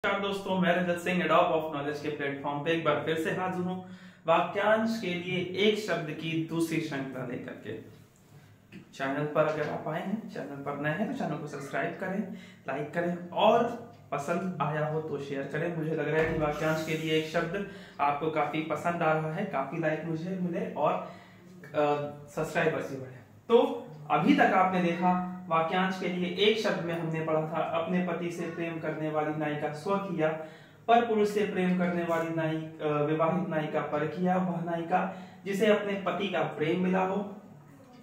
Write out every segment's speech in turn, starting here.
नमस्कार दोस्तों, मैं रजत सिंह एडॉप ऑफ नॉलेज के प्लेटफॉर्म पे एक बार फिर से हाजिर हूँ वाक्यांश के लिए एक शब्द की दूसरी श्रृंखला लेकर के। चैनल पर अगर आप आए हैं, चैनल पर नए हैं तो चैनल को सब्सक्राइब करें, लाइक करें और पसंद आया हो तो शेयर करें। मुझे लग रहा है कि वाक्यांश के लिए एक शब्द आपको काफी पसंद आ रहा है, काफी लाइक मुझे मिले और सब्सक्राइबर्स भी बढ़े। तो अभी तक आपने देखा वाक्यांश के लिए एक शब्द में हमने पढ़ा था अपने पति से प्रेम करने वाली नायिका स्वकीया, पर पुरुष से प्रेम करने वाली विवाहित नायिका परकीया। वह नायिका जिसे अपने पति का प्रेम मिला हो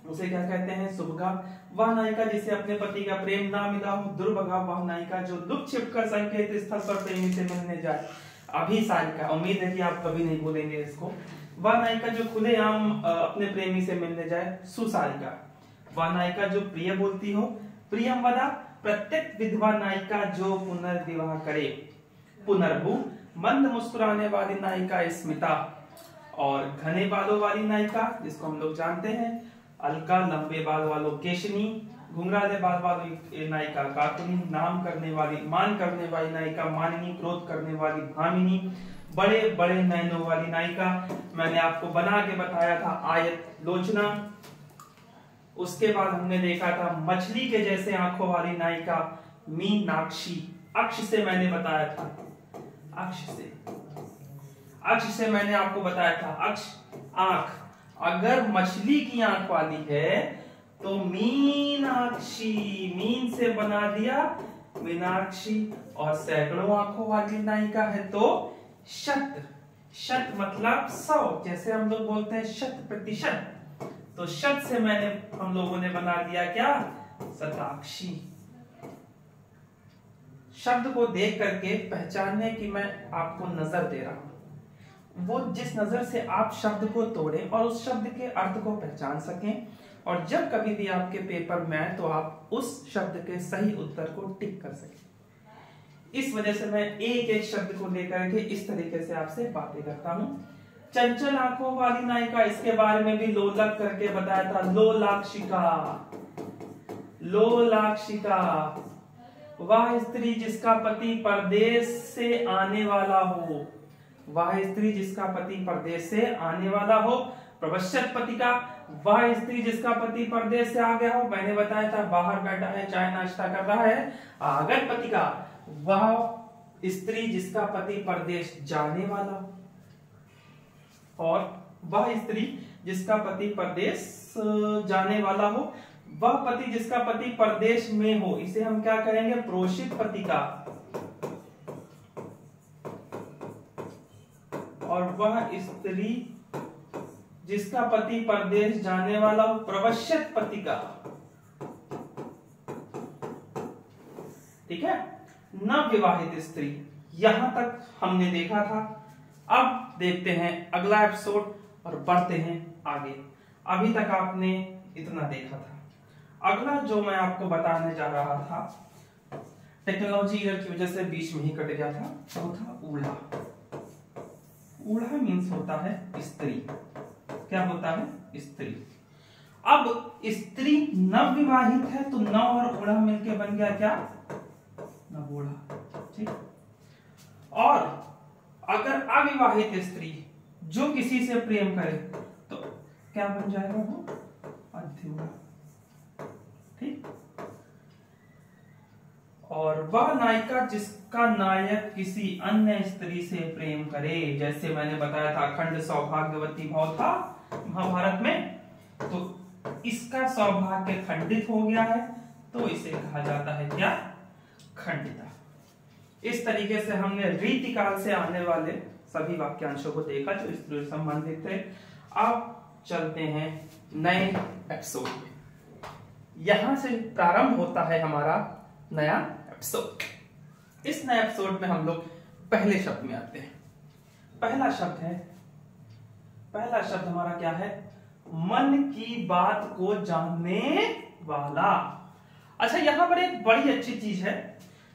उसे क्या कहते हैं? सुभगा। वह नायिका जिसे अपने पति का प्रेम ना मिला हो दुर्भगा। वह नायिका जो दुख छिपकर संकेत स्थल पर प्रेमी से मिलने जाए अभिसारिका। उम्मीद है कि आप कभी नहीं भूलेंगे इसको। वह नायिका जो खुलेआम अपने प्रेमी से मिलने जाए सुसारिका। वह नायिका जो प्रिय बोलती हो प्रियमवदा। प्रत्येक विधवा नायिका जो पुनर्विवाह करे पुनर्भू। मंद मुस्कुराने वाली नायिका स्मिता। और घने बालों वाली नायिका जिसको हम लोग जानते हैं अलका। लंबे बाल वालों केशनी। घुंघराले बाल वाली नायिका काकुनी। मान करने वाली नायिका मानिनी। क्रोध करने वाली भामिनी। बड़े बड़े नैनों वाली नायिका मैंने आपको बना के बताया था आयत लोचना। उसके बाद हमने देखा था मछली के जैसे आंखों वाली नायिका मीनाक्षी। अक्ष से मैंने बताया था, अक्ष से मैंने आपको बताया था अक्ष आंख। अगर मछली की आंख वाली है तो मीनाक्षी। मीन से बना दिया मीनाक्षी। और सैकड़ों आंखों वाली नायिका है तो शत। शत मतलब 100, जैसे हम लोग बोलते हैं 100%। तो शत से हम लोगों ने बना दिया क्या? शताक्षी। शब्द को देख करके पहचानने की मैं आपको नजर दे रहा हूं। वो जिस नजर से आप शब्द को तोड़ें और उस शब्द के अर्थ को पहचान सकें, और जब कभी भी आपके पेपर में आए तो आप उस शब्द के सही उत्तर को टिक कर सकें। इस वजह से मैं एक एक शब्द को लेकर के इस तरीके से आपसे बातें करता हूं। चंचल आंखों वाली नायिका, इसके बारे में भी लोलक करके बताया था। लोलाक्षिका। लोलाक्षिका वह स्त्री जिसका पति परदेश से आने वाला हो। वह स्त्री जिसका पति परदेश से आने वाला हो। प्रवश्यत पति का वह स्त्री जिसका पति परदेश से आ गया हो। मैंने बताया था बाहर बैठा है, चाय नाश्ता कर रहा है। आगत पति का वह स्त्री जिसका पति परदेश जाने वाला हो। और वह स्त्री जिसका पति परदेश जाने वाला हो। वह पति जिसका पति परदेश में हो, इसे हम क्या कहेंगे? प्रोषित पति का। और वह स्त्री जिसका पति परदेश जाने वाला हो, प्रवश्यत पति का। ठीक है, नवविवाहित स्त्री। यहां तक हमने देखा था। अब देखते हैं अगला एपिसोड और बढ़ते हैं आगे। अभी तक आपने इतना देखा था। अगला जो मैं आपको बताने जा रहा था, टेक्नोलॉजी एरर की वजह से बीच में ही कट गया था, वो था ऊल्हा। ऊल्हा मीन्स होता है स्त्री। क्या होता है? स्त्री। अब स्त्री नवविवाहित है तो नव और ऊल्हा मिलके बन गया क्या? नवूढ़ा। ठीक। और अगर अविवाहित स्त्री जो किसी से प्रेम करे तो क्या बन जाएगा? वो अध्युरा। ठीक। और वह नायिका जिसका नायक किसी अन्य स्त्री से प्रेम करे, जैसे मैंने बताया था अखंड सौभाग्यवती भाव था महाभारत में, तो इसका सौभाग्य खंडित हो गया है तो इसे कहा जाता है क्या? खंडिता। इस तरीके से हमने रीतिकाल से आने वाले सभी वाक्यांशों को देखा जो स्त्री से संबंधित थे। अब चलते हैं नए एपिसोड में। यहां से प्रारंभ होता है हमारा नया एपिसोड। इस नए एपिसोड में हम लोग पहले शब्द में आते हैं। पहला शब्द हमारा क्या है? मन की बात को जानने वाला। अच्छा, यहां पर एक बड़ी अच्छी चीज है।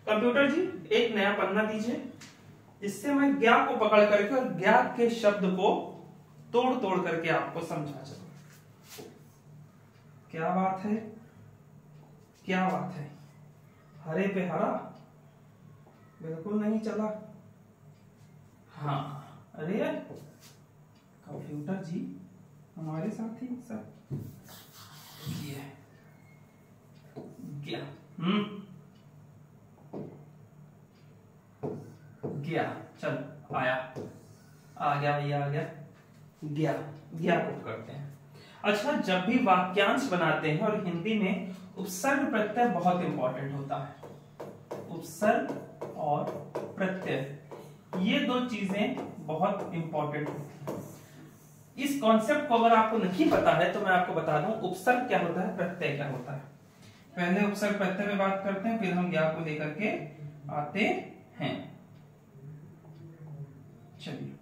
कंप्यूटर जी एक नया पन्ना दीजिए जिससे मैं ज्ञा को पकड़ करके और ज्ञा के शब्द को तोड़ तोड़ करके आपको समझा सकूं। क्या बात है, क्या बात है। हरे पे हरा, बिल्कुल नहीं चला। हाँ, अरे कंप्यूटर जी हमारे साथ ही सब ये गया। गया, चल आया, आ गया भैया, आ गया, गया, गया को करते हैं। अच्छा, जब भी वाक्यांश बनाते हैं और हिंदी में उपसर्ग प्रत्यय बहुत इंपॉर्टेंट होता है। उपसर्ग और प्रत्यय ये दो चीजें बहुत इंपॉर्टेंट होती हैं। इस कॉन्सेप्ट को अगर आपको नहीं पता है तो मैं आपको बता दूं, उपसर्ग क्या होता है, प्रत्यय क्या होता है। पहले उपसर्ग प्रत्यय में बात करते हैं, फिर हम ज्ञा को लेकर के आते हैं। चलिए,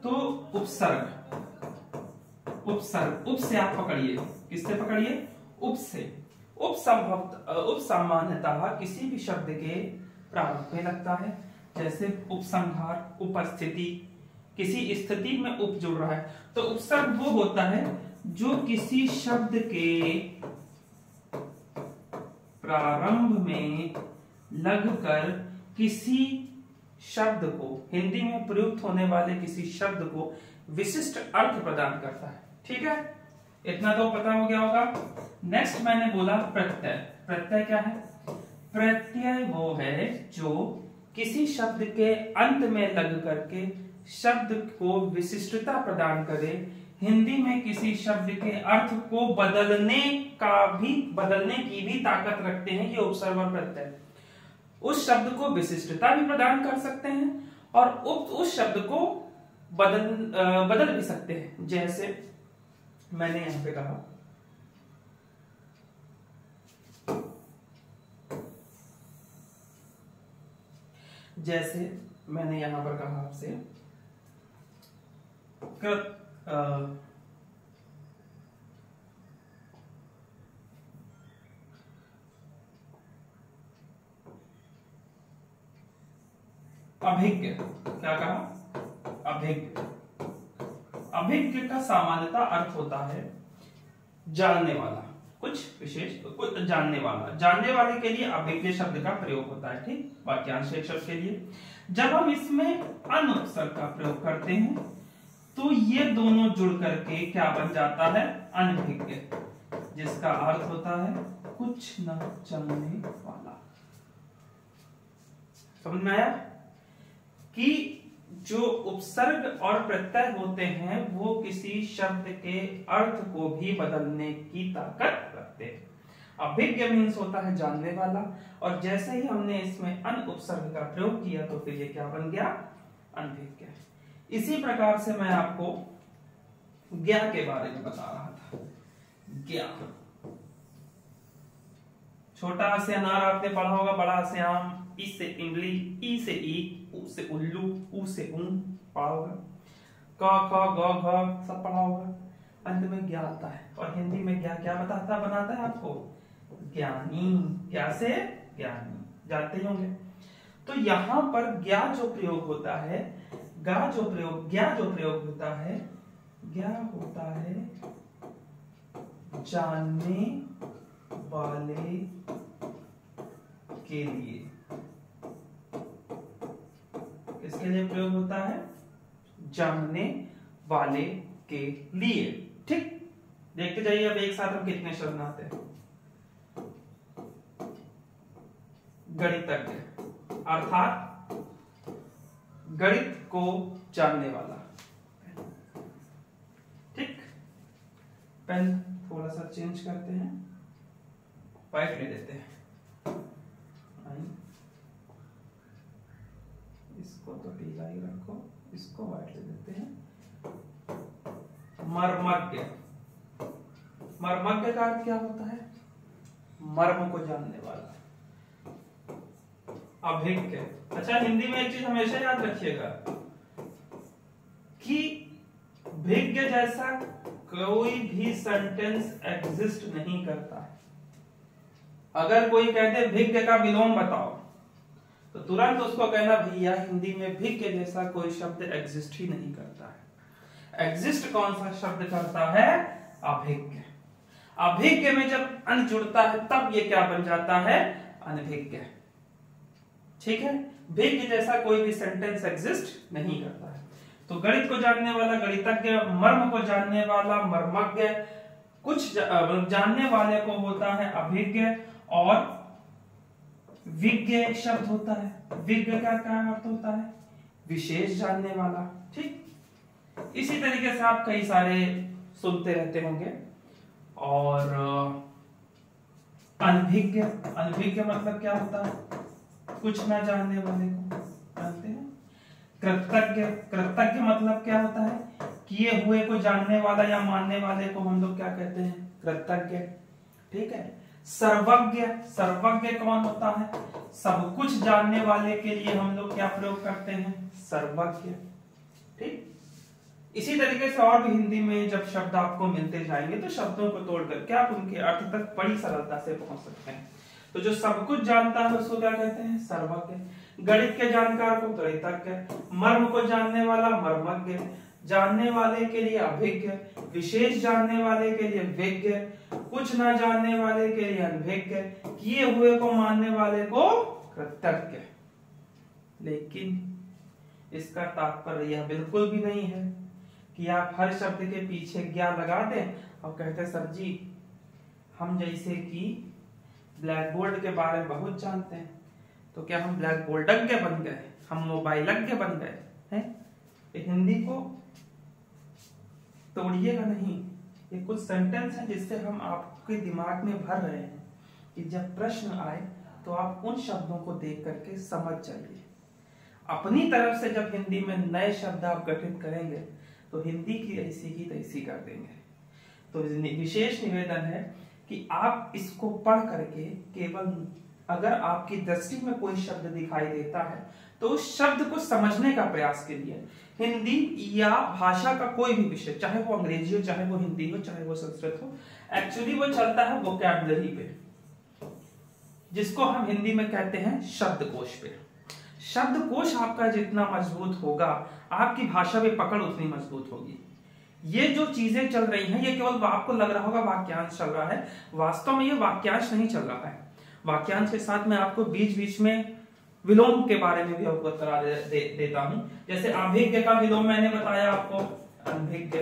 तो उपसर्ग, उपसर्ग, उप से आप पकड़िए, किससे पकड़िए, उप से। उप सामान्यतः किसी भी शब्द के प्रारंभ में लगता है, जैसे उपसंहार, उपस्थिति, किसी स्थिति में उप जुड़ रहा है। तो उपसर्ग वो होता है जो किसी शब्द के प्रारंभ में लगकर किसी शब्द को, हिंदी में प्रयुक्त होने वाले किसी शब्द को विशिष्ट अर्थ प्रदान करता है। ठीक है, इतना तो पता हो गया होगा। नेक्स्ट मैंने बोला प्रत्यय। प्रत्यय क्या है, प्रत्यय वो है जो किसी शब्द के अंत में लग करके शब्द को विशिष्टता प्रदान करे। हिंदी में किसी शब्द के अर्थ को बदलने की भी ताकत रखते हैं ये उपसर्ग और प्रत्यय। उस शब्द को विशिष्टता भी प्रदान कर सकते हैं और उस शब्द को बदल भी सकते हैं। जैसे मैंने यहां पे कहा, जैसे मैंने यहां पर कहा आपसे अभिज्ञ। क्या कहा, अभिज्ञ। अभिज्ञ का सामान्यतः अर्थ होता है जानने वाला, कुछ विशेष, कुछ जानने वाला। जानने वाले के लिए अभिज्ञ शब्द का प्रयोग होता है। ठीक, वाक्यांश एक शब्द के लिए। जब हम इसमें अन उपसर्ग का प्रयोग करते हैं तो ये दोनों जुड़ करके क्या बन जाता है, अनभिज्ञ, जिसका अर्थ होता है कुछ न जानने वाला। समझ में आया कि जो उपसर्ग और प्रत्यय होते हैं वो किसी शब्द के अर्थ को भी बदलने की ताकत रखते हैं। अभिज्ञ मीन्स होता है जानने वाला, और जैसे ही हमने इसमें अन उपसर्ग का प्रयोग किया तो फिर ये क्या बन गया, अनभिज्ञ। इसी प्रकार से मैं आपको ज्ञा के बारे में बता रहा था। ज्ञा, छोटा से अनार आपने पढ़ा होगा, बड़ा से आम, ई से इमली, ई से ई, उ से उल्लू, ऊ से ऊन पढ़ा होगा, क ख ग घ सब पढ़ा होगा। अंत में ज्ञा आता है, और हिंदी में ज्ञा क्या बनाता है आपको, ज्ञानी। क्या से, ज्ञानी, जानते ही होंगे। तो यहां पर ज्ञा जो प्रयोग होता है, ज्ञा जो प्रयोग होता है, ज्ञा होता है जानने वाले के लिए। किसके लिए प्रयोग होता है, जानने वाले के लिए। ठीक, देखते जाइए अब एक साथ हम कितने शब्द बनाते हैं। गणितज्ञ अर्थात गणित को जानने वाला। ठीक, पेन थोड़ा सा चेंज करते हैं, व्हाइट ले लेते हैं। इसको तो पीला ही रखो, इसको व्हाइट ले लेते हैं। मर्मज्ञ, मर्मज्ञ का अर्थ क्या होता है, मर्म को जानने वाला। अभिज्ञ, अच्छा हिंदी में एक चीज हमेशा याद रखिएगा कि भिज्ञ जैसा कोई भी सेंटेंस एग्जिस्ट नहीं करता है। अगर कोई कहते भिज्ञ का विलोम बताओ तो तुरंत उसको कहना भैया हिंदी में भिज्ञ जैसा कोई शब्द एग्जिस्ट ही नहीं करता है। एग्जिस्ट कौन सा शब्द करता है, अभिज्ञ। अभिज्ञ में जब अन जुड़ता है तब ये क्या बन जाता है, अनभिज्ञ। ठीक है, भिज्ञ जैसा कोई भी सेंटेंस एग्जिस्ट नहीं करता है। तो गणित को जानने वाला गणितज्ञ, मर्म को जानने वाला मर्मज्ञ, कुछ जानने वाले को होता है अभिज्ञ, और विज्ञ शब्द होता है। विज्ञ का क्या अर्थ होता है? विशेष जानने वाला। ठीक, इसी तरीके से आप कई सारे सुनते रहते होंगे। और अनभिज्ञ, अनभिज्ञ मतलब क्या होता है? कुछ ना जानने वाले को जानते हैं। कृतज्ञ, कृतज्ञ मतलब क्या होता है? किए हुए को जानने वाला या मानने वाले को हम लोग क्या कहते हैं? कृतज्ञ। ठीक है। सर्वज्ञ, सर्वज्ञ कौन होता है? सब कुछ जानने वाले के लिए हम लोग क्या प्रयोग करते हैं? सर्वज्ञ। ठीक, इसी तरीके से और भी हिंदी में जब शब्द आपको मिलते जाएंगे तो शब्दों को तोड़ करके आप उनके अर्थ तक बड़ी सरलता से पहुंच सकते हैं। तो जो सब कुछ जानता है उसको क्या कहते हैं? सर्वज्ञ। गणित के जानकार को गणितज्ञ, मर्म को जानने वाला मर्मज्ञ, जानने वाले के लिए अभिज्ञ, विशेष जानने वाले के लिए विज्ञ, कुछ ना जानने वाले के लिए अनभिज्ञ, किए हुए को मानने वाले को कृतज्ञ। लेकिन इसका तात्पर्य यह बिल्कुल भी नहीं है कि आप हर शब्द के पीछे ज्ञा लगा दें और कहते सर जी हम जैसे कि ब्लैक बोर्ड के बारे में बहुत जानते हैं, तो क्या हम ब्लैक बोर्डज्ञ बन गए, हम मोबाइलज्ञ बन गए हैं? हिंदी को तोड़िएगा नहीं। ये कुछ सेंटेंस है जिससे हम आपके दिमाग में भर रहे हैं कि जब प्रश्न आए तो आप उन शब्दों को देख करके समझ जाइए। अपनी तरफ से जब हिंदी में नए शब्द आप गठित करेंगे तो हिंदी की ऐसी की तैसी कर देंगे। तो विशेष निवेदन है कि आप इसको पढ़ करके केवल अगर आपकी दृष्टि में कोई शब्द दिखाई देता है तो उस शब्द को समझने का प्रयास कीजिए। हिंदी या भाषा का कोई भी विषय, चाहे वो अंग्रेजी हो, चाहे वो हिंदी हो, चाहे वो संस्कृत हो, एक्चुअली वो चलता है वोकैबुलरी पे, जिसको हम हिंदी में कहते हैं शब्दकोश पे। शब्दकोश आपका जितना मजबूत होगा आपकी भाषा में पकड़ उतनी मजबूत होगी। ये जो चीजें चल रही हैं ये केवल आपको लग रहा होगा वाक्यांश चल रहा है, वास्तव में ये वाक्यांश नहीं चल रहा है। वाक्यांश के साथ मैं आपको बीच बीच में विलोम के बारे में भी अवगत करा देता हूं। जैसे अभिज्ञ का विलोम मैंने बताया आपको, अनभिज्ञ।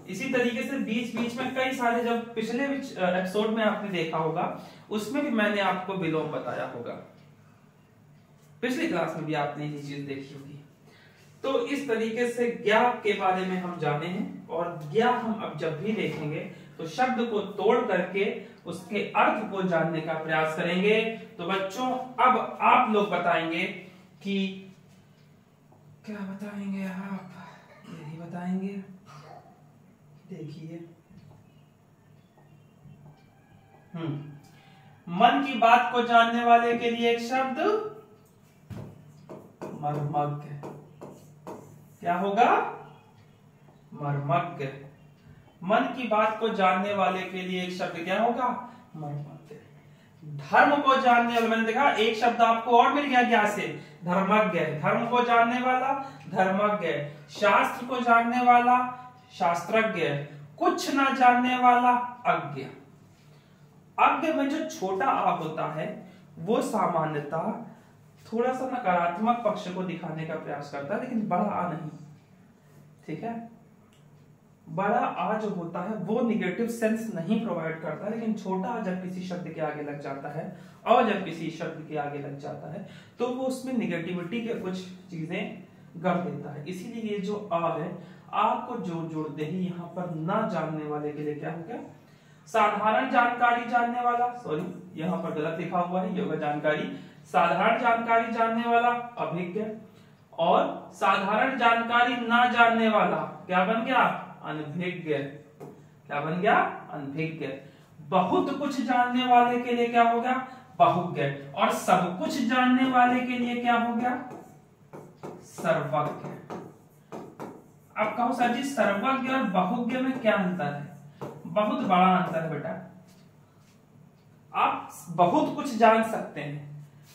इसी तरीके से बीच बीच में कई सारे, जब पिछले एपिसोड में आपने देखा होगा उसमें भी मैंने आपको विलोम बताया होगा, पिछली क्लास में भी आपने ये चीज देखी होगी। तो इस तरीके से ज्ञा के बारे में हम जाने हैं, और ज्ञा हम अब जब भी देखेंगे तो शब्द को तोड़ करके उसके अर्थ को जानने का प्रयास करेंगे। तो बच्चों अब आप लोग बताएंगे कि क्या बताएंगे आप? यही बताएंगे, देखिए। मन की बात को जानने वाले के लिए एक शब्द मर्मज्ञ। क्या होगा? मर्मज्ञ। मन की बात को जानने वाले के लिए एक शब्द क्या होगा? मर्मज्ञ। धर्म को जानने वाला, मैंने देखा एक शब्द आपको और मिल गया ज्ञा से, धर्मज्ञ। धर्म को जानने वाला धर्मज्ञ, शास्त्र को जानने वाला शास्त्रज्ञ, कुछ ना जानने वाला अज्ञ। अज्ञ में जो छोटा आ होता है वो सामान्यतः थोड़ा सा नकारात्मक पक्ष को दिखाने का प्रयास करता है, लेकिन बड़ा आ नहीं। ठीक है, बड़ा आ जो होता है वो निगेटिव सेंस नहीं प्रोवाइड करता, लेकिन छोटा आ जब किसी शब्द के आगे लग जाता है और जब किसी शब्द के आगे लग जाता है तो वो उसमें निगेटिविटी के कुछ चीजें गढ़ देता है। इसीलिए ये जो आ है, आ को जोड़ दे ही यहाँ पर ना जानने वाले के लिए क्या हो गया? साधारण जानकारी जानने वाला, सॉरी यहाँ पर गलत लिखा हुआ है, योगा जानकारी। साधारण जानकारी जानने वाला अभिज्ञ, और साधारण जानकारी ना जानने वाला क्या बन गया? अनभिज्ञ। क्या बन गया? अनभिज्ञ। बहुत कुछ जानने वाले के लिए क्या हो गया? बहुज्ञ। और सब कुछ जानने वाले के लिए क्या हो गया? सर्वज्ञ। अब कहो सर जी सर्वज्ञ और बहुज्ञ में क्या अंतर है? बहुत बड़ा अंतर है बेटा। आप बहुत कुछ जान सकते हैं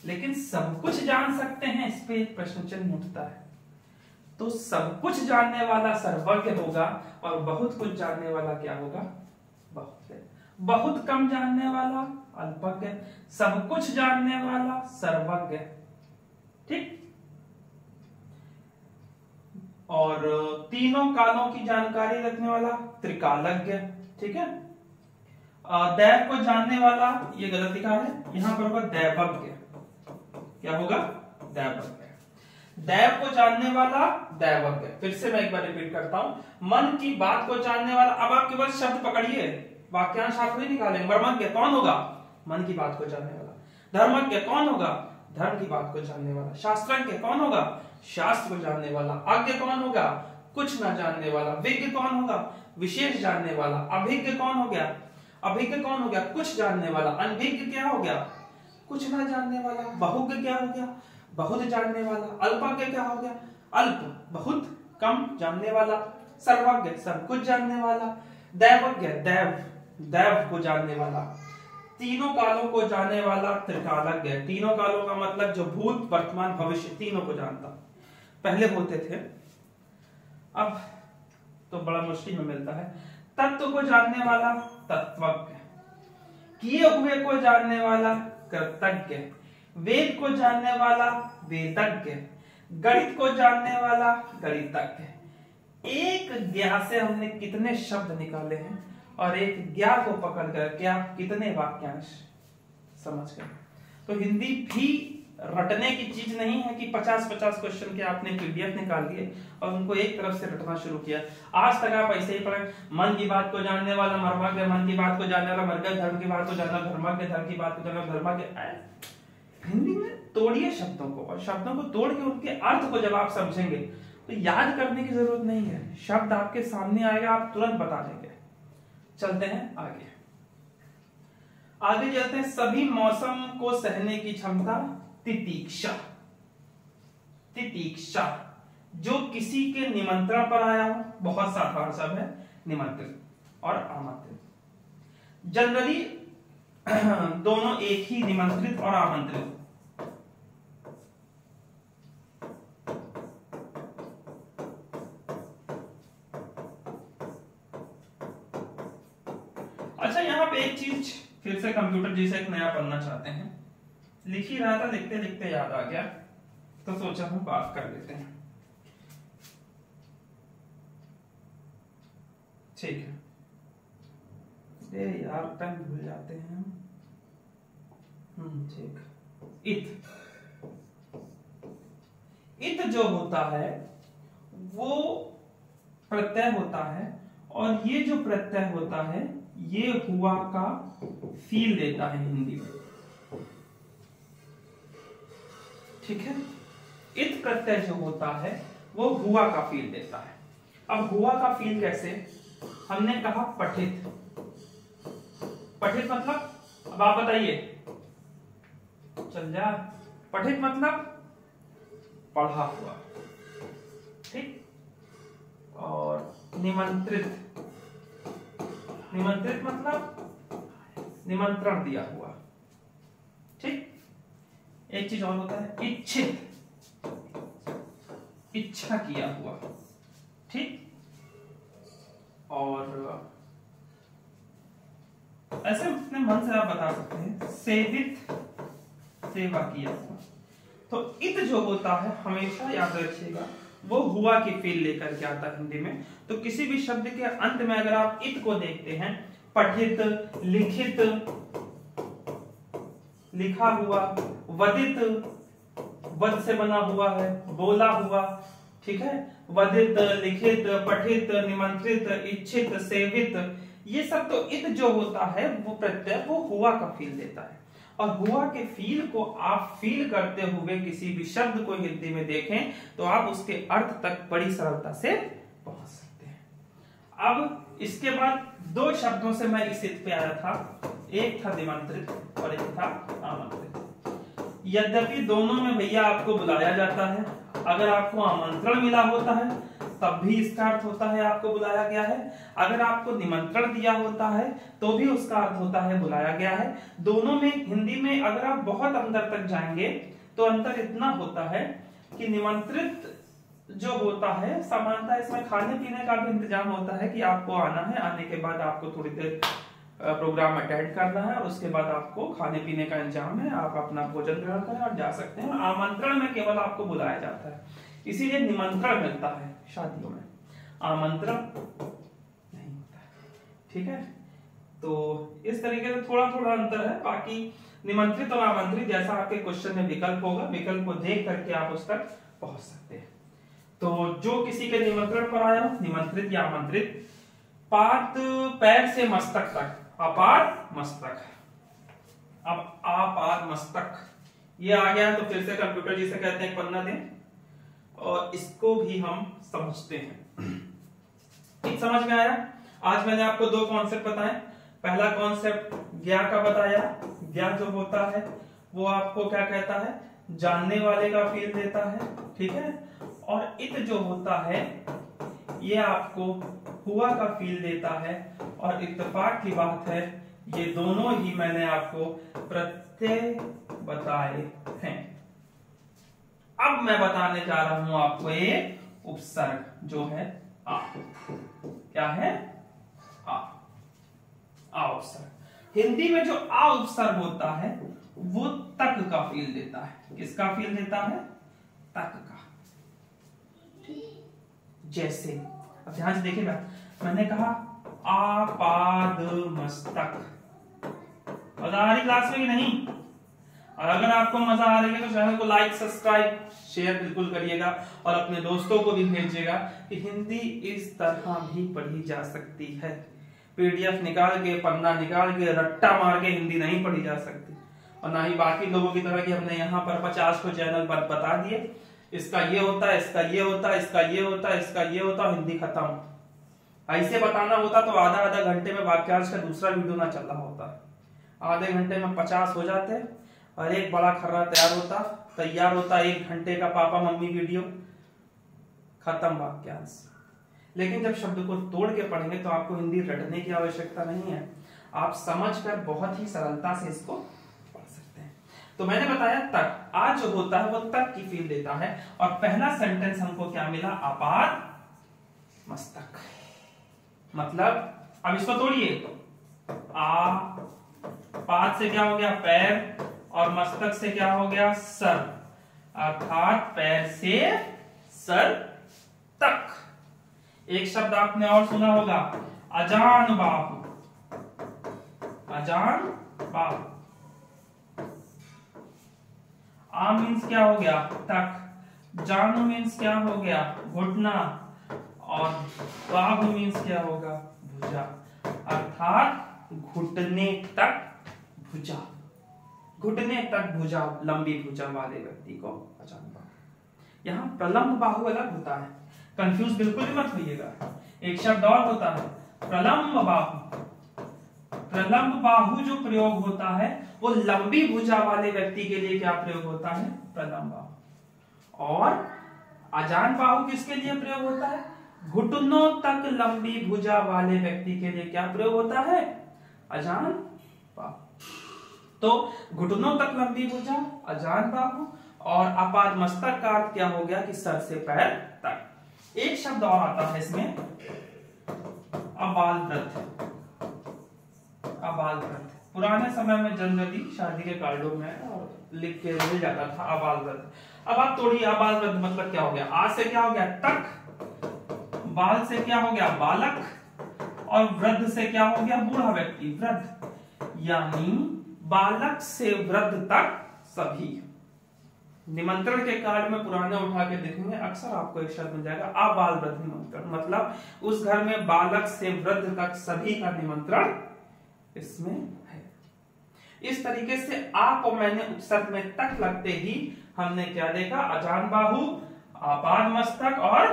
लेकिन सब कुछ जान सकते हैं, इस पे एक प्रश्न चिन्ह उठता है। तो सब कुछ जानने वाला सर्वज्ञ होगा और बहुत कुछ जानने वाला क्या होगा? बहुज्ञ। बहुत कम जानने वाला अल्पज्ञ, सब कुछ जानने वाला सर्वज्ञ। ठीक, और तीनों कालों की जानकारी रखने वाला त्रिकालज्ञ, ठीक है। दैव को जानने वाला, ये गलत लिखा है, यहां पर होगा दैवज्ञ। क्या होगा? दैवज्ञ। दैव को जानने वाला दैवज्ञ। फिर से मैं एक बार रिपीट करता हूं, मन की बात को जानने वाला। अब आपके पास शब्द पकड़िए, वाक्यांश आप नहीं निकालेंगे। ब्रह्मज्ञ कौन होगा? मन की बात को जानने वाला। धर्मज्ञ कौन होगा? धर्म की बात को जानने वाला। शास्त्रज्ञ कौन होगा? शास्त्र को जानने वाला। अज्ञ कौन होगा? कुछ ना जानने वाला। विज्ञ कौन होगा? विशेष जानने वाला। अभिज्ञ कौन हो गया? अभिज्ञ कौन हो गया? कुछ जानने वाला। अनभिज्ञ क्या हो गया? कुछ ना जानने वाला। बहुज्ञ क्या हो गया? बहुत जानने वाला। अल्पज्ञ क्या हो गया? अल्प, बहुत कम जानने वाला। सर्वज्ञ सब कुछ जानने वाला। दैवज्ञ दैव को जानने वाला। तीनों कालों को जानने वाला त्रिकालज्ञ। तीनों कालों का मतलब जो भूत, वर्तमान, भविष्य तीनों को जानता। पहले होते थे, अब तो बड़ा मुश्किल में मिलता है। तत्व को जानने वाला तत्वज्ञ। किए हुए को जानने वाला कृतज्ञ। वेद को जानने वाला वेदज्ञ। गणित को जानने वाला गणितज्ञ। एक ज्ञा से हमने कितने शब्द निकाले हैं और एक ज्ञा को पकड़कर क्या कितने वाक्यांश समझ गए। तो हिंदी भी रटने की चीज नहीं है कि 50-50 क्वेश्चन के आपने पीडीएफ निकाल लिए और उनको एक तरफ से रटना शुरू किया। आज तक आप ऐसे ही पढ़े, मन की बात को जानने वाला मर्मज्ञ, मन की बात को जानने वाला मर्मज्ञ, धर्म की बात को जानना धर्मज्ञ, धर्म की बात को जानना धर्मज्ञ। हिंदी में तोड़िए शब्दों को, और शब्दों को तोड़ के उनके अर्थ को जब आप समझेंगे तो याद करने की जरूरत नहीं है। शब्द आपके सामने आएगा, आप तुरंत बता देंगे। चलते हैं आगे। आगे चलते हैं। सभी मौसम को सहने की क्षमता तितीक्षा। तितीक्षा जो किसी के निमंत्रण पर आया हो, बहुत साधारण शब्द है, निमंत्रित और आमंत्रित। जनरली दोनों एक ही, निमंत्रित और आमंत्रित। अच्छा, यहां पे एक चीज फिर से कंप्यूटर जैसे एक नया पन्ना चाहते हैं। लिख ही रहा था, लिखते लिखते याद आ गया तो सोचा हम बात कर लेते हैं। ठीक है। ये यार पेन भूल जाते हैं। ठीक। इत जो होता है वो प्रत्यय होता है, और ये जो प्रत्यय होता है ये हुआ का फील देता है हिंदी में। ठीक है। इत प्रत्यय जो होता है वो हुआ का फील देता है। अब हुआ का फील कैसे? हमने कहा पठित। पठित मतलब, अब आप बताइए, चल जा। पठित मतलब पढ़ा हुआ, ठीक। और निमंत्रित, निमंत्रित मतलब निमंत्रण दिया हुआ, ठीक। एक चीज और होता है इच्छित, इच्छा किया हुआ, ठीक। और ऐसे अपने मन से आप बता सकते हैं सेवित, सेवा किया हुआ। तो इत जो होता है हमेशा याद रखिएगा वो हुआ की फील लेकर के आता है हिंदी में। तो किसी भी शब्द के अंत में अगर आप इत को देखते हैं, पठित, लिखित, लिखा हुआ, वदित, वद से बना हुआ है, बोला हुआ, ठीक है। वदित, लिखित, पठित, निमंत्रित, इच्छित, सेवित, ये सब तो इत जो होता है वो प्रत्यय वो हुआ का फील देता है। और हुआ के फील को आप फील करते हुए किसी भी शब्द को हिंदी में देखें तो आप उसके अर्थ तक बड़ी सरलता से पहुंच सकते हैं। अब इसके बाद दो शब्दों से मैं इस इत पे आया था, एक था निमंत्रित और एक था आमंत्रित। यद्यपि दोनों में भैया आपको बुलाया जाता है, अगर आपको आमंत्रण मिला होता है तब भी इसका अर्थ होता है आपको बुलाया गया है, अगर आपको निमंत्रण दिया होता है तो भी उसका अर्थ होता है बुलाया गया है। दोनों में हिंदी में अगर आप बहुत अंदर तक जाएंगे तो अंतर इतना होता है कि निमंत्रित जो होता है सामान्यतः इसमें खाने पीने का भी इंतजाम होता है कि आपको आना है, आने के बाद आपको थोड़ी देर प्रोग्राम अटेंड करना है और उसके बाद आपको खाने पीने का इंतजाम है, आप अपना भोजन ग्रहण करें और जा सकते हैं। आमंत्रण में केवल आपको बुलाया जाता है। इसीलिए निमंत्रण मिलता है शादियों में, आमंत्रण नहीं होता है। ठीक है, तो इस तरीके से थोड़ा थोड़ा अंतर है। बाकी निमंत्रित और आमंत्रित जैसा आपके क्वेश्चन में विकल्प होगा, विकल्प को देख करके आप उस तक पहुंच सकते हैं। तो जो किसी के निमंत्रण पर आया हो, निमंत्रित या आमंत्रित, पाद पैर से मस्तक तक, अपाद मस्तक। अब आपाद मस्तक ये आ गया है तो फिर से कंप्यूटर जी से कहते हैं पन्ना दें और इसको भी हम समझते हैं। ठीक समझ में आया? आज मैंने आपको दो कॉन्सेप्ट बताए। पहला कॉन्सेप्ट ज्ञा का बताया। ज्ञा जो होता है वो आपको क्या कहता है, जानने वाले का फील देता है। ठीक है, और इत जो होता है ये आपको हुआ का फील देता है। और इत्तेफाक की बात है ये दोनों ही मैंने आपको प्रत्यय बताए हैं। अब मैं बताने जा रहा हूं आपको एक उपसर्ग जो है आ। क्या है? आ उपसर्ग। हिंदी में जो आ उपसर्ग होता है वो तक का फील देता है। किसका फील देता है? तक का। जैसे अब ध्यान से देखिएगा, मैंने कहा आपाद मस्तक। मजा आ रही क्लास में कि नहीं? और अगर आपको मजा आ रही है तो चैनल को लाइक, सब्सक्राइब, शेयर बिल्कुल करिएगा और अपने दोस्तों को भी भेजिएगा कि हिंदी इस तरह भी पढ़ी जा सकती है। पीडीएफ निकाल के, पन्ना निकाल के, रट्टा मार के हिंदी नहीं पढ़ी जा सकती। और ना ही बाकी लोगों की तरह कि हमने यहाँ पर 50 को चैनल पर बता दिए इसका ये होता है, इसका ये होता है, इसका ये होता है, इसका ये होता है, हिंदी खत्म। ऐसे बताना होता तो आधा आधा घंटे में वाक्यांश का दूसरा वीडियो ना चल रहा होता। आधे घंटे में 50 हो जाते और एक बड़ा खर्रा तैयार होता 1 घंटे का पापा मम्मी वीडियो, खत्म वाक्यांश। लेकिन जब शब्द को तोड़ के पढ़ेंगे तो आपको हिंदी रटने की आवश्यकता नहीं है, आप समझकर बहुत ही सरलता से इसको पढ़ सकते हैं। तो मैंने बताया तक, आज जो होता है वो तक की फील देता है। और पहला सेंटेंस हमको क्या मिला? आपाद मस्तक। मतलब अब इसको तोड़िए, आ पाद से क्या हो गया? पैर, और मस्तक से क्या हो गया? सर। अर्थात पैर से सर तक। एक शब्द आपने और सुना होगा, अजान बाहु। अजान बाहु। आ मीन्स क्या हो गया? तक। जान मीन्स क्या हो गया? घुटना। और बाहु मीन्स क्या होगा? भुजा। अर्थात घुटने तक भुजा। घुटने तक भुजा, लंबी भुजा वाले व्यक्ति को अजान बाहु। यहाँ प्रलंब बाहु अलग होता है, कंफ्यूज बिल्कुल भी मत होइएगा। एक शब्द और होता है प्रलंब बाहु। प्रलंब बाहु जो प्रयोग होता है वो लंबी भुजा वाले व्यक्ति के लिए क्या प्रयोग होता है? प्रलंब बाहु। और अजान बाहु किसके लिए प्रयोग होता है? घुटनों तक लंबी भुजा वाले व्यक्ति के लिए क्या प्रयोग होता है? अजान बाहु। तो घुटनों तक लंबी भुजा, अजान बाहु। और आपाद मस्तक का अर्थ क्या हो गया कि सर से पैर तक। एक शब्द और आता है इसमें, अबालवृद्ध। अबालवृद्ध पुराने समय में जनरली शादी के कार्डों में और लिख के मिल जाता था अबालवृद्ध। अब आप तोड़िए, अबालवृद्ध मतलब क्या हो गया? आ से क्या हो गया? तक। बाल से क्या हो गया? बालक। और वृद्ध से क्या हो गया? बूढ़ा व्यक्ति, वृद्ध। यानी बालक से वृद्ध तक सभी। निमंत्रण के कार्ड में पुराने उठा के देखेंगे, अक्सर आपको एक शब्द मिल जाएगा अबालवृद्ध निमंत्रण। मतलब उस घर में बालक से वृद्ध तक सभी का निमंत्रण इसमें है। इस तरीके से आ को मैंने उपसर्ग में तक लगते ही हमने क्या देखा? अजान बाहु, आपाद मस्तक और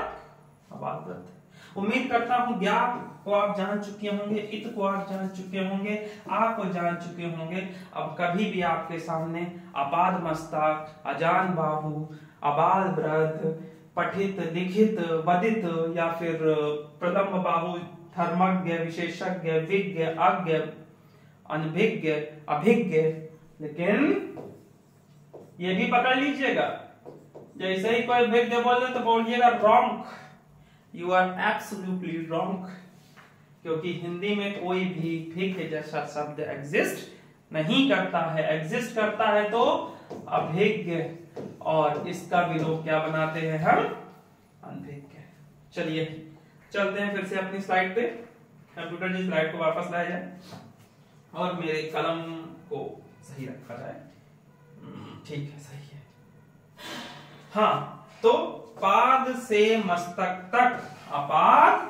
अबालवृद्ध। उम्मीद करता हूं ज्ञा को आप जान चुके होंगे, इत को आप जान चुके होंगे, आ को जान चुके होंगे। अब कभी भी आपके सामने अपाद मस्तक, अजान बाहु, अबालवृद्ध, पठित, लिखित, वदित या फिर प्रलंब बाहु, धर्मज्ञ, विशेषज्ञ, विज्ञ, अज्ञ, अनभिज्ञ, अभिज्ञ, लेकिन ये भी पकड़ लीजिएगा, जैसे ही कोई विज्ञ बोले तो बोलिएगा wrong. You are absolutely wrong, क्योंकि हिंदी में कोई भी भिज्ञ जैसा शब्द एग्जिस्ट नहीं करता है। एग्जिस्ट करता है तो अभिज्ञ और इसका विलोप क्या बनाते हैं हम? अनभिज्ञ। चलिए चलते हैं फिर से अपनी स्लाइड पे। कंप्यूटर जी स्लाइड को वापस लाया जाए और मेरे कलम को सही रखा जाए। ठीक है, सही है। हाँ, तो पाद से मस्तक तक, अपाद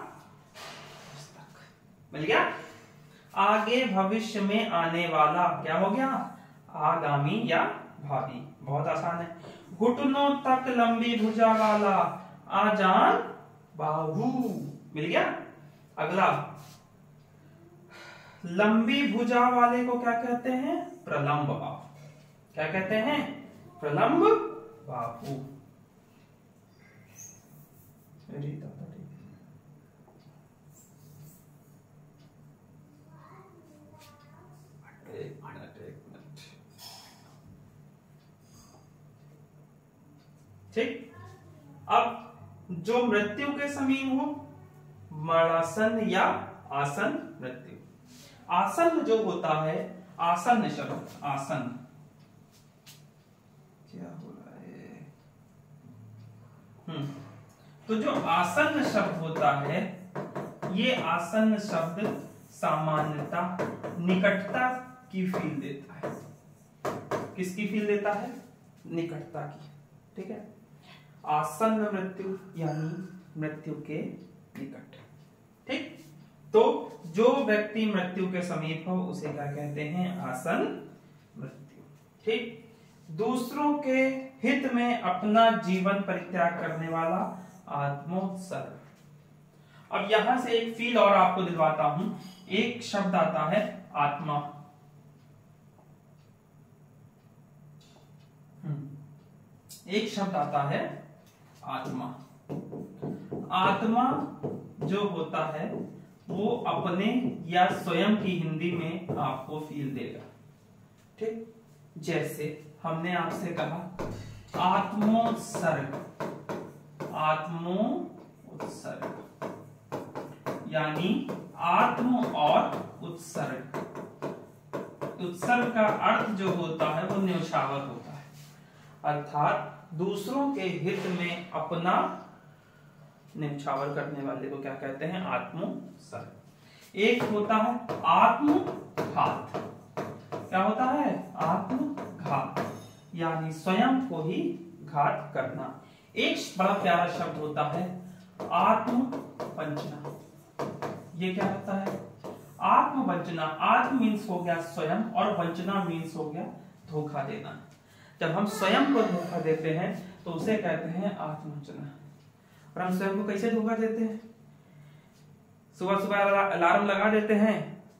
मस्तक, मिल गया। आगे भविष्य में आने वाला क्या हो गया? आगामी या भावी। बहुत आसान है। घुटनों तक लंबी भुजा वाला, आजान बाहु, मिल गया। अगला, लंबी भुजा वाले को क्या कहते हैं? प्रलंब बाहु। क्या कहते हैं? प्रलंब बाहु। ठीक। अब जो मृत्यु के समीप हो, मरासन या आसन मृत्यु। आसन जो होता है, आसन शब्द, आसन, क्या हो रहा है? तो जो आसन शब्द होता है, ये आसन शब्द सामान्यता निकटता की फील देता है। किसकी फील देता है? निकटता की। ठीक है। आसन्न मृत्यु यानी मृत्यु के निकट। ठीक। तो जो व्यक्ति मृत्यु के समीप हो उसे क्या कहते हैं? आसन्न मृत्यु। ठीक। दूसरों के हित में अपना जीवन परित्याग करने वाला, आत्मोत्सर्ग। अब यहां से एक फील और आपको दिलवाता हूं। एक शब्द आता है आत्मा। एक शब्द आता है आत्मा। आत्मा जो होता है वो अपने या स्वयं की हिंदी में आपको फील देगा। ठीक। जैसे हमने आपसे कहा आत्मोत्सर्ग, आत्मोत्सर्ग यानी आत्म और उत्सर्ग। उत्सर्ग का अर्थ जो होता है वो न्यौछावर होता है, अर्थात दूसरों के हित में अपना न्यौछावर करने वाले को क्या कहते हैं? आत्मोत्सर्ग। एक होता है आत्मघात। क्या होता है? आत्मघात यानी स्वयं को ही घात करना। एक बड़ा प्यारा शब्द होता है आत्मवंचना। ये क्या होता है? आत्मवंचना। आत्म मीन्स हो गया स्वयं और वंचना मीन्स हो गया धोखा देना। जब हम स्वयं को धोखा देते हैं तो उसे कहते हैं आत्मवंचना। और हम स्वयं को कैसे धोखा देते हैं? सुबह सुबह अलार्म लगा देते हैं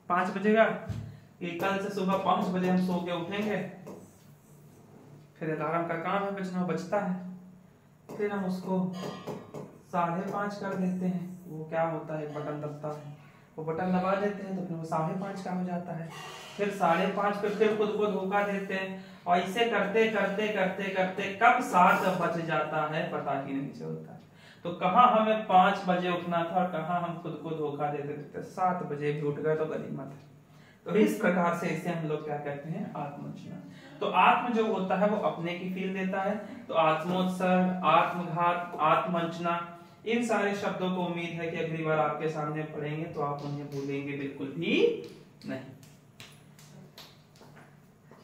5 बजे का, कि कल से सुबह 5 बजे हम सो के उठेंगे। फिर अलार्म का काम है बजना, बजता है, फिर हम उसको 5:30 कर देते हैं। वो क्या होता है? बटन दबता है, वो बटन दबा देते हैं तो फिर वो 5:30 का हो जाता है। फिर 5:30 पे फिर खुद को धोखा देते हैं और ऐसे करते करते करते करते कब 7 बज जाता है पता ही नहीं चलता। तो कहाँ हमें 5 बजे उठना था और कहाँ हम खुद को धोखा देते थे, 7 बजे भी उठ गए तो गनीमत है। तो इस प्रकार से इसे हम लोग क्या कहते हैं? आत्मवंचना। तो आत्म जो होता है वो अपने की फील देता है। तो आत्मोत्सर्ग, आत्मघात, आत्मवंचना, इन सारे शब्दों को उम्मीद है कि अगली बार आपके सामने पढ़ेंगे तो आप उन्हें भूलेंगे बिल्कुल भी नहीं।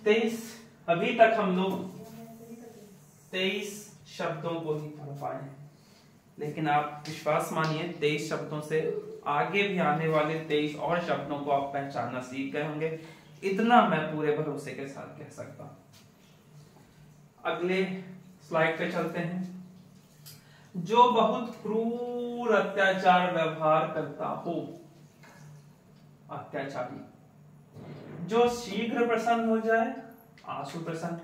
23 अभी तक हम लोग 23 शब्दों को ही पढ़ पाए हैं, लेकिन आप विश्वास मानिए 23 शब्दों से आगे भी आने वाले 23 और शब्दों को आप पहचानना सीख गए होंगे। इतना मैं पूरे भरोसे के साथ कह सकता हूं। अगले स्लाइड पे चलते हैं। जो बहुत क्रूर अत्याचार व्यवहार करता हो, अत्याचारी। जो शीघ्र प्रसन्न हो जाए, आशु प्रसन्न।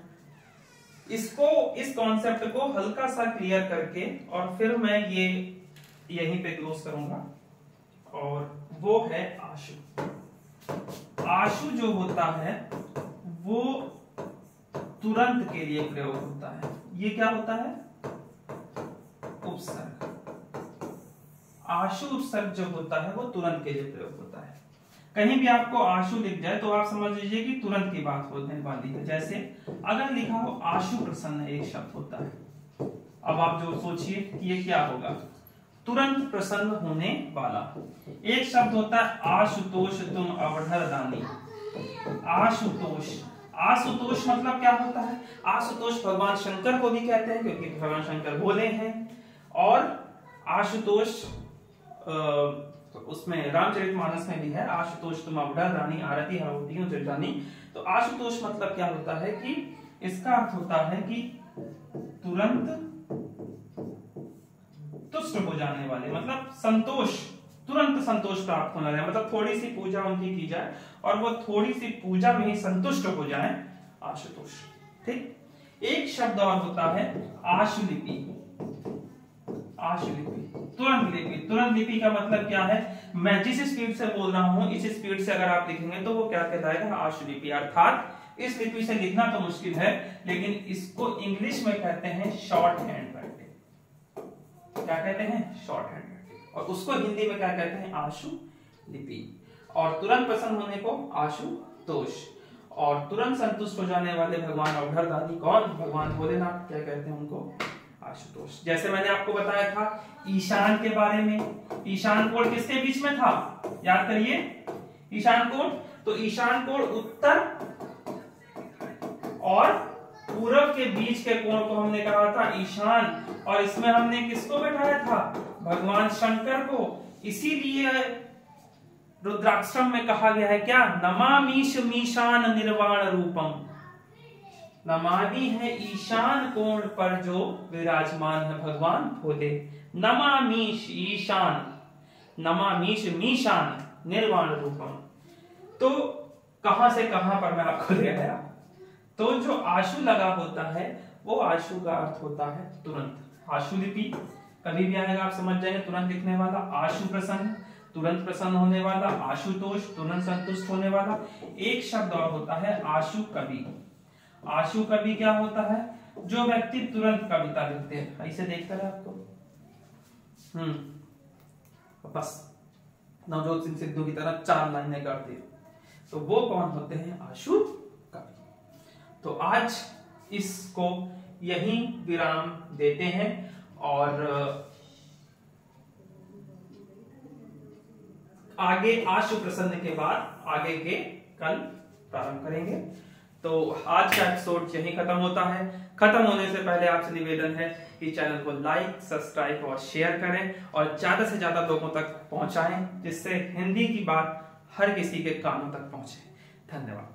इसको, इस कॉन्सेप्ट को हल्का सा क्लियर करके और फिर मैं ये यहीं पे क्लोज करूंगा, और वो है आशु। आशु जो होता है वो तुरंत के लिए प्रयोग होता है। ये क्या होता है? उपसर्ग। आशु उपसर्ग जो होता है वो तुरंत के लिए प्रयोग होता है। कहीं भी आपको आशु लिख जाए तो आप समझ लीजिए कि तुरंत की बात होने वाली है। जैसे अगर लिखा हो आशु प्रसन्न एक शब्द होता है, अब आप जो सोचिए कि ये क्या होगा, तुरंत प्रसन्न होने वाला। एक शब्द होता है आशुतोष तुम अवढर दानी। आशुतोष, आशुतोष मतलब क्या होता है, आशुतोष भगवान शंकर को भी कहते हैं क्योंकि भगवान शंकर भोले हैं। और आशुतोष उसमें रामचरितमानस में भी है, आशुतोष तुम अवढर रानी आरती हरवती हूं जानी। तो आशुतोष मतलब क्या होता है कि इसका अर्थ होता है कि तुरंत तुष्ट हो जाने वाले, मतलब संतोष, तुरंत संतोष प्राप्त होने वाले, मतलब थोड़ी सी पूजा उनकी की जाए और वो थोड़ी सी पूजा में ही संतुष्ट हो जाए, आशुतोष। ठीक। एक शब्द और होता है आशुलिपि। आशुलिपि, तुरंत लिपि। तुरंत लिपि का मतलब क्या है, मैं जिस स्पीड से बोल रहा हूं इस स्पीड से अगर आप लिखेंगे तो वो क्या कहलाएगा, आशुलिपि। अर्थात इस लिपि से लिखना तो मुश्किल है, लेकिन इसको इंग्लिश में कहते हैं शॉर्ट हैंड राइटिंग। क्या कहते हैं, शॉर्ट हैंड राइटिंग। और उसको हिंदी में क्या कहते हैं, आशु लिपि। और तुरंत प्रसन्न होने को आशुतोष। और तुरंत संतुष्ट हो जाने वाले भगवान अवढर दानी कौन, भगवान भोलेनाथ, क्या कहते हैं उनको, आशुतोष। जैसे मैंने आपको बताया था ईशान के बारे में, ईशान कोण किसके बीच में था, याद करिए, ईशान कोण। तो ईशान कोण उत्तर और पूरब के बीच के कोण को हमने कहा था ईशान, और इसमें हमने किसको बैठाया था, भगवान शंकर को। इसीलिए रुद्राक्षम में कहा गया है क्या, नमामीश मीशान निर्वाण रूपम। नमामि है ईशान कोण पर जो विराजमान है भगवान भोले। नमामीश ईशान, नमामीश मीशान निर्वाण रूपम। तो कहां से कहां पर मैं आपको ले आया, तो जो आशु लगा होता है वो आशु का अर्थ होता है तुरंत। आशुलिपि कभी भी आएगा आप समझ जाएंगे, तुरंत लिखने वाला। आशु प्रसन्न, तुरंत प्रसन्न होने वाला। आशुतोष, तुरंत संतुष्ट होने वाला। एक शब्द और होता है आशु कवि। आशु कवि क्या होता है, जो व्यक्ति तुरंत कविता लिखते हैं। ऐसे देखता है आपको, बस नवजोत सिंह सिद्धू की तरह 4 लाइनें करते, तो वो कौन होते हैं, आशु कवि। तो आज इसको यहीं विराम देते हैं और आगे आशु प्रसन्न के बाद आगे के कल प्रारंभ करेंगे। तो आज का एपिसोड यहीं खत्म होता है। खत्म होने से पहले आपसे निवेदन है कि चैनल को लाइक, सब्सक्राइब और शेयर करें और ज्यादा से ज्यादा लोगों तक पहुंचाएं, जिससे हिंदी की बात हर किसी के कानों तक पहुंचे। धन्यवाद।